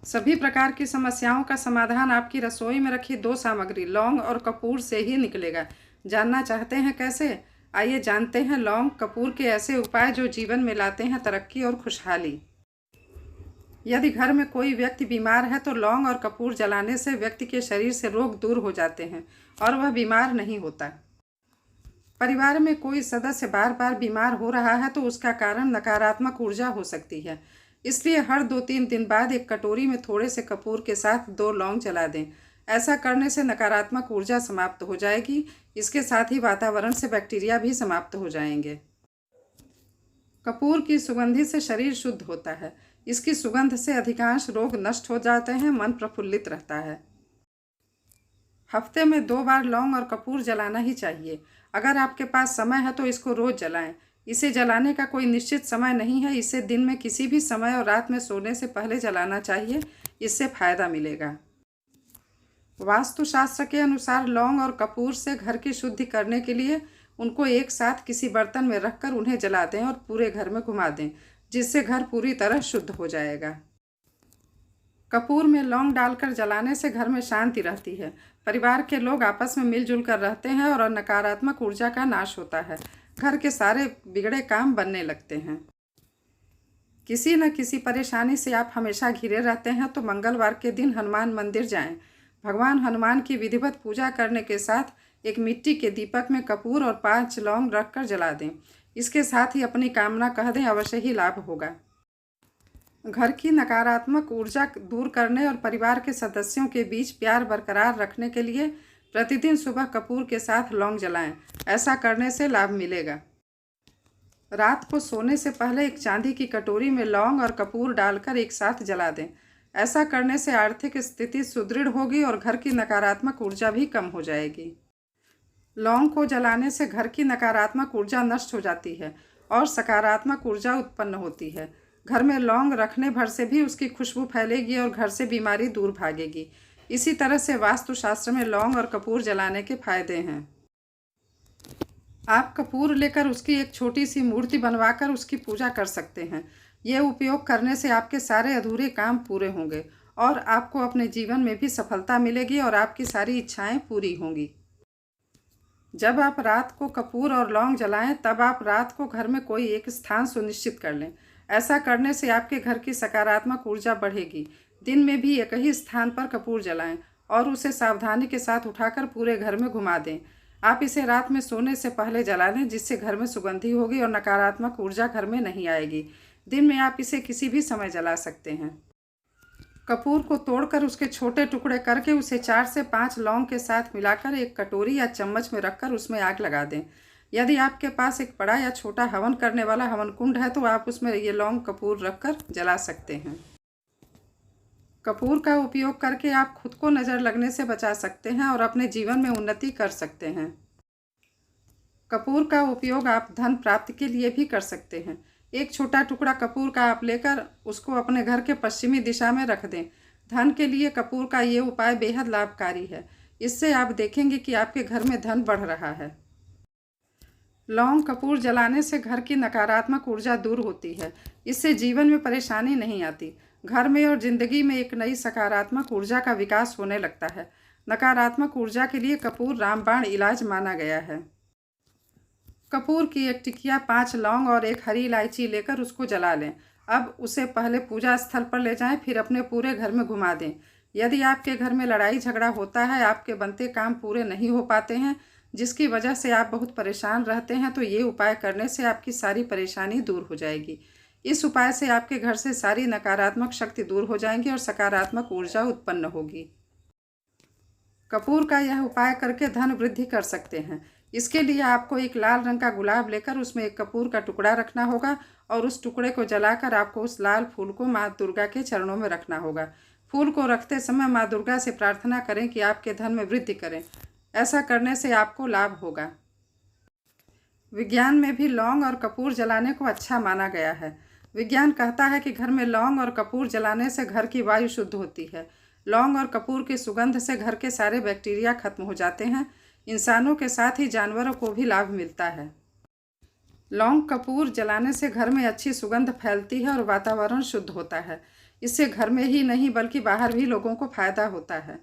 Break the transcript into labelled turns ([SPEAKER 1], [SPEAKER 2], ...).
[SPEAKER 1] सभी प्रकार की समस्याओं का समाधान आपकी रसोई में रखी 2 सामग्री लौंग और कपूर से ही निकलेगा। जानना चाहते हैं कैसे? आइए जानते हैं लौंग कपूर के ऐसे उपाय जो जीवन में लाते हैं तरक्की और खुशहाली। यदि घर में कोई व्यक्ति बीमार है तो लौंग और कपूर जलाने से व्यक्ति के शरीर से रोग दूर हो जाते हैं और वह बीमार नहीं होता। परिवार में कोई सदस्य बार बार बीमार हो रहा है तो उसका कारण नकारात्मक ऊर्जा हो सकती है। इसलिए हर 2-3 दिन बाद एक कटोरी में थोड़े से कपूर के साथ 2 लौंग जला दें। ऐसा करने से नकारात्मक ऊर्जा समाप्त हो जाएगी। इसके साथ ही वातावरण से बैक्टीरिया भी समाप्त हो जाएंगे। कपूर की सुगंधि से शरीर शुद्ध होता है। इसकी सुगंध से अधिकांश रोग नष्ट हो जाते हैं, मन प्रफुल्लित रहता है। हफ्ते में 2 बार लौंग और कपूर जलाना ही चाहिए। अगर आपके पास समय है तो इसको रोज जलाएं। इसे जलाने का कोई निश्चित समय नहीं है। इसे दिन में किसी भी समय और रात में सोने से पहले जलाना चाहिए। इससे फायदा मिलेगा। वास्तुशास्त्र के अनुसार लौंग और कपूर से घर की शुद्धि करने के लिए उनको एक साथ किसी बर्तन में रखकर उन्हें जला दें और पूरे घर में घुमा दें, जिससे घर पूरी तरह शुद्ध हो जाएगा। कपूर में लौंग डालकर जलाने से घर में शांति रहती है। परिवार के लोग आपस में मिलजुल कर रहते हैं और नकारात्मक ऊर्जा का नाश होता है। घर के सारे बिगड़े काम बनने लगते हैं। किसी न किसी परेशानी से आप हमेशा घिरे रहते हैं तो मंगलवार के दिन हनुमान मंदिर जाएं। भगवान हनुमान की विधिवत पूजा करने के साथ एक मिट्टी के दीपक में कपूर और 5 लौंग रखकर जला दें। इसके साथ ही अपनी कामना कह दें, अवश्य ही लाभ होगा। घर की नकारात्मक ऊर्जा दूर करने और परिवार के सदस्यों के बीच प्यार बरकरार रखने के लिए प्रतिदिन सुबह कपूर के साथ लौंग जलाएं। ऐसा करने से लाभ मिलेगा। रात को सोने से पहले एक चांदी की कटोरी में लौंग और कपूर डालकर एक साथ जला दें। ऐसा करने से आर्थिक स्थिति सुदृढ़ होगी और घर की नकारात्मक ऊर्जा भी कम हो जाएगी। लौंग को जलाने से घर की नकारात्मक ऊर्जा नष्ट हो जाती है और सकारात्मक ऊर्जा उत्पन्न होती है। घर में लौंग रखने भर से भी उसकी खुशबू फैलेगी और घर से बीमारी दूर भागेगी। इसी तरह से वास्तुशास्त्र में लौंग और कपूर जलाने के फायदे हैं। आप कपूर लेकर उसकी एक छोटी सी मूर्ति बनवाकर उसकी पूजा कर सकते हैं। ये उपयोग करने से आपके सारे अधूरे काम पूरे होंगे और आपको अपने जीवन में भी सफलता मिलेगी और आपकी सारी इच्छाएं पूरी होंगी। जब आप रात को कपूर और लौंग जलाएं तब आप रात को घर में कोई एक स्थान सुनिश्चित कर लें। ऐसा करने से आपके घर की सकारात्मक ऊर्जा बढ़ेगी। दिन में भी एक ही स्थान पर कपूर जलाएं और उसे सावधानी के साथ उठाकर पूरे घर में घुमा दें। आप इसे रात में सोने से पहले जला लें, जिससे घर में सुगंधी होगी और नकारात्मक ऊर्जा घर में नहीं आएगी। दिन में आप इसे किसी भी समय जला सकते हैं। कपूर को तोड़कर उसके छोटे टुकड़े करके उसे 4 से 5 लौंग के साथ मिलाकर एक कटोरी या चम्मच में रखकर उसमें आग लगा दें। यदि आपके पास एक बड़ा या छोटा हवन करने वाला हवन कुंड है तो आप उसमें ये लौंग कपूर रखकर जला सकते हैं। कपूर का उपयोग करके आप खुद को नज़र लगने से बचा सकते हैं और अपने जीवन में उन्नति कर सकते हैं। कपूर का उपयोग आप धन प्राप्ति के लिए भी कर सकते हैं। एक छोटा टुकड़ा कपूर का आप लेकर उसको अपने घर के पश्चिमी दिशा में रख दें। धन के लिए कपूर का ये उपाय बेहद लाभकारी है। इससे आप देखेंगे कि आपके घर में धन बढ़ रहा है। लौंग कपूर जलाने से घर की नकारात्मक ऊर्जा दूर होती है। इससे जीवन में परेशानी नहीं आती। घर में और जिंदगी में एक नई सकारात्मक ऊर्जा का विकास होने लगता है। नकारात्मक ऊर्जा के लिए कपूर रामबाण इलाज माना गया है। कपूर की एक टिकिया, 5 लौंग और एक हरी इलायची लेकर उसको जला लें। अब उसे पहले पूजा स्थल पर ले जाएं, फिर अपने पूरे घर में घुमा दें। यदि आपके घर में लड़ाई झगड़ा होता है, आपके बनते काम पूरे नहीं हो पाते हैं, जिसकी वजह से आप बहुत परेशान रहते हैं, तो ये उपाय करने से आपकी सारी परेशानी दूर हो जाएगी। इस उपाय से आपके घर से सारी नकारात्मक शक्ति दूर हो जाएंगी और सकारात्मक ऊर्जा उत्पन्न होगी। कपूर का यह उपाय करके धन वृद्धि कर सकते हैं। इसके लिए आपको एक लाल रंग का गुलाब लेकर उसमें एक कपूर का टुकड़ा रखना होगा और उस टुकड़े को जलाकर आपको उस लाल फूल को माँ दुर्गा के चरणों में रखना होगा। फूल को रखते समय माँ दुर्गा से प्रार्थना करें कि आपके धन में वृद्धि करें। ऐसा करने से आपको लाभ होगा। विज्ञान में भी लौंग और कपूर जलाने को अच्छा माना गया है। विज्ञान कहता है कि घर में लौंग और कपूर जलाने से घर की वायु शुद्ध होती है। लौंग और कपूर की सुगंध से घर के सारे बैक्टीरिया खत्म हो जाते हैं। इंसानों के साथ ही जानवरों को भी लाभ मिलता है। लौंग कपूर जलाने से घर में अच्छी सुगंध फैलती है और वातावरण शुद्ध होता है। इससे घर में ही नहीं बल्कि बाहर भी लोगों को फ़ायदा होता है।